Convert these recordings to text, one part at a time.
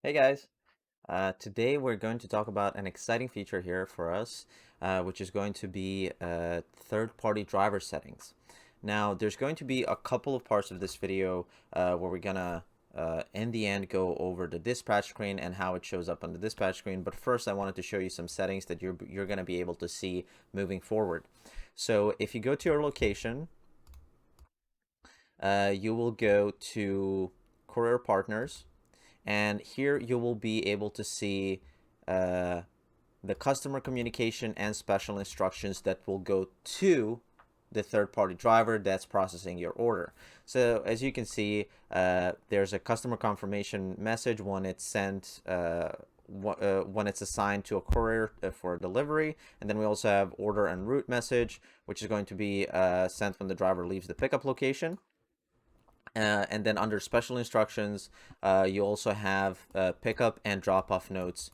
Hey guys, today we're going to talk about an exciting feature here for us, which is going to be third-party driver settings. Now, there's going to be a couple of parts of this video where we're gonna, in the end, go over the dispatch screen and how it shows up on the dispatch screen. But first, I wanted to show you some settings that you're gonna be able to see moving forward. So, if you go to your location, you will go to Courier Partners. And here you will be able to see uh, the customer communication and special instructions that will go to the third-party driver that's processing your order. So as you can see, there's a customer confirmation message when it's sent, when it's assigned to a courier for delivery. And then we also have order and route message, which is going to be sent when the driver leaves the pickup location. And then under special instructions, you also have pickup and drop-off notes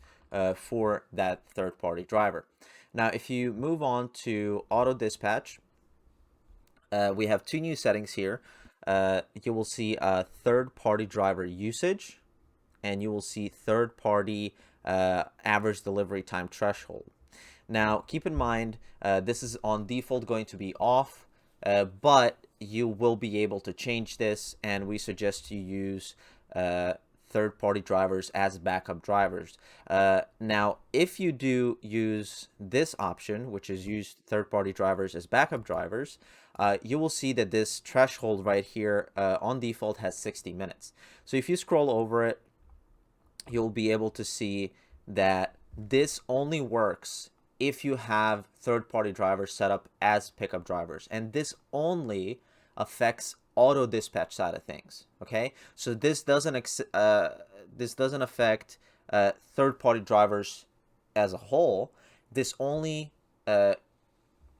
for that third-party driver. Now, if you move on to auto dispatch, we have two new settings here. You will see third-party driver usage, and you will see third-party average delivery time threshold. Now, keep in mind, this is on default going to be off, but you will be able to change this, and we suggest you use third-party drivers as backup drivers. Now, if you do use this option, which is use third-party drivers as backup drivers, you will see that this threshold right here on default has 60 minutes. So if you scroll over it, you'll be able to see that this only works if you have third-party drivers set up as pickup drivers, and this only affects auto dispatch side of things. Okay, so this doesn't affect third-party drivers as a whole. This only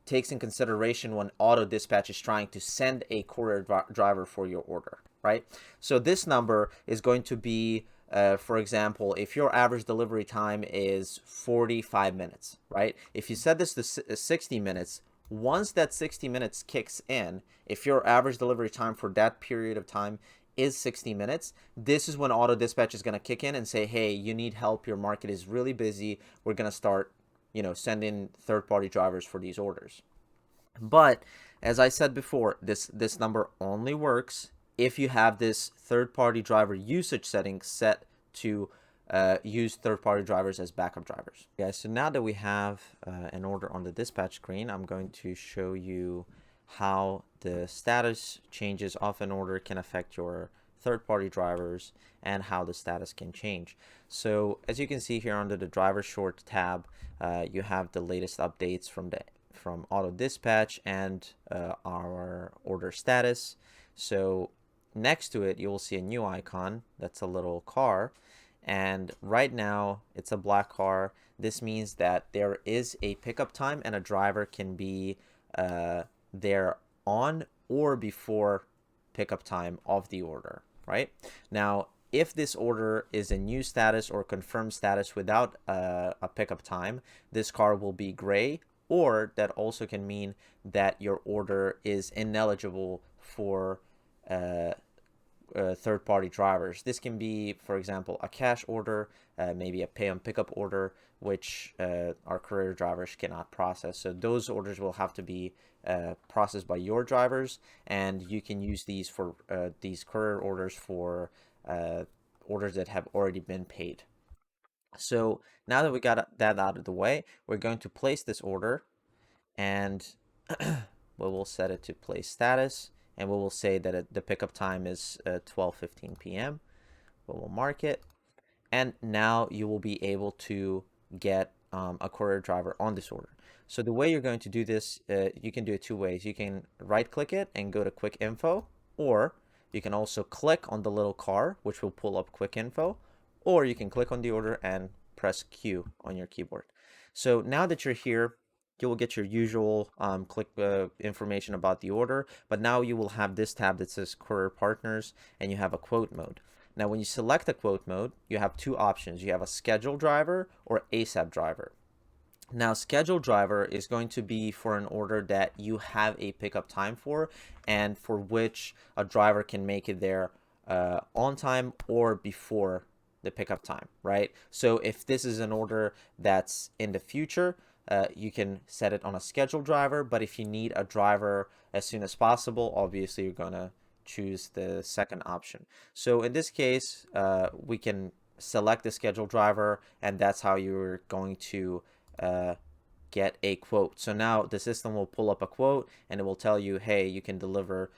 takes in consideration when auto dispatch is trying to send a courier driver for your order, right? So this number is going to be, for example, if your average delivery time is 45 minutes, right? If you set this to 60 minutes, once that 60 minutes kicks in, if your average delivery time for that period of time is 60 minutes, this is when auto dispatch is going to kick in and say, hey, you need help. Your market is really busy. We're going to start, send in third-party drivers for these orders. But as I said before, this number only works if you have this third-party driver usage setting set to use third-party drivers as backup drivers. Yeah, so now that we have an order on the dispatch screen, I'm going to show you how the status changes of an order can affect your third-party drivers and how the status can change. So as you can see here under the driver short tab, you have the latest updates from auto dispatch and our order status. So next to it, you will see a new icon that's a little car, and right now it's a black car. This means that there is a pickup time and a driver can be there on or before pickup time of the order, right? Now, if this order is a new status or confirmed status without a pickup time, this car will be gray, or that also can mean that your order is ineligible for third-party drivers. This can be, for example, a cash order, maybe a pay on pickup order, which our courier drivers cannot process. So those orders will have to be processed by your drivers, and you can use these for these courier orders for orders that have already been paid. So now that we got that out of the way, we're going to place this order, and we will set it to place status, and we will say that the pickup time is 12:15 p.m. We will mark it, and now you will be able to get a courier driver on this order. So the way you're going to do this, you can do it two ways. You can right-click it and go to Quick Info, or you can also click on the little car, which will pull up Quick Info, or you can click on the order and press Q on your keyboard. So now that you're here, you will get your usual click information about the order, but now you will have this tab that says Courier Partners, and you have a quote mode. Now, when you select a quote mode, you have two options. You have a scheduled driver or ASAP driver. Now, scheduled driver is going to be for an order that you have a pickup time for, and for which a driver can make it there on time or before the pickup time, right? So if this is an order that's in the future, you can set it on a scheduled driver, but if you need a driver as soon as possible, obviously you're gonna choose the second option. So in this case, we can select the scheduled driver, and that's how you're going to get a quote. So now the system will pull up a quote and it will tell you, hey, you can deliver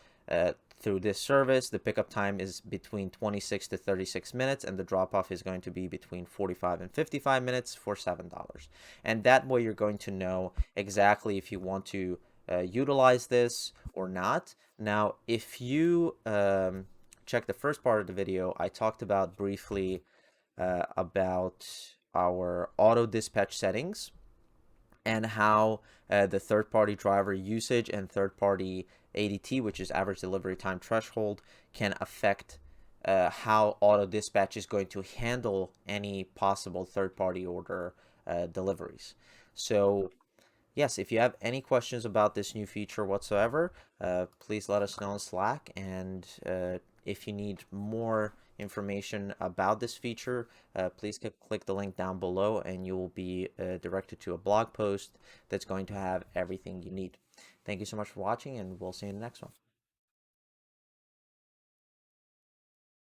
through this service. The pickup time is between 26 to 36 minutes, and the drop off is going to be between 45 and 55 minutes for $7. And that way you're going to know exactly if you want to utilize this or not. Now, if you check the first part of the video, I talked about briefly about our auto dispatch settings and how the third-party driver usage and third-party ADT, which is average delivery time threshold, can affect how auto dispatch is going to handle any possible third-party order deliveries. So yes, if you have any questions about this new feature whatsoever, please let us know on Slack. And if you need more information about this feature, please click the link down below and you will be directed to a blog post that's going to have everything you need. Thank you so much for watching, and we'll see you in the next one.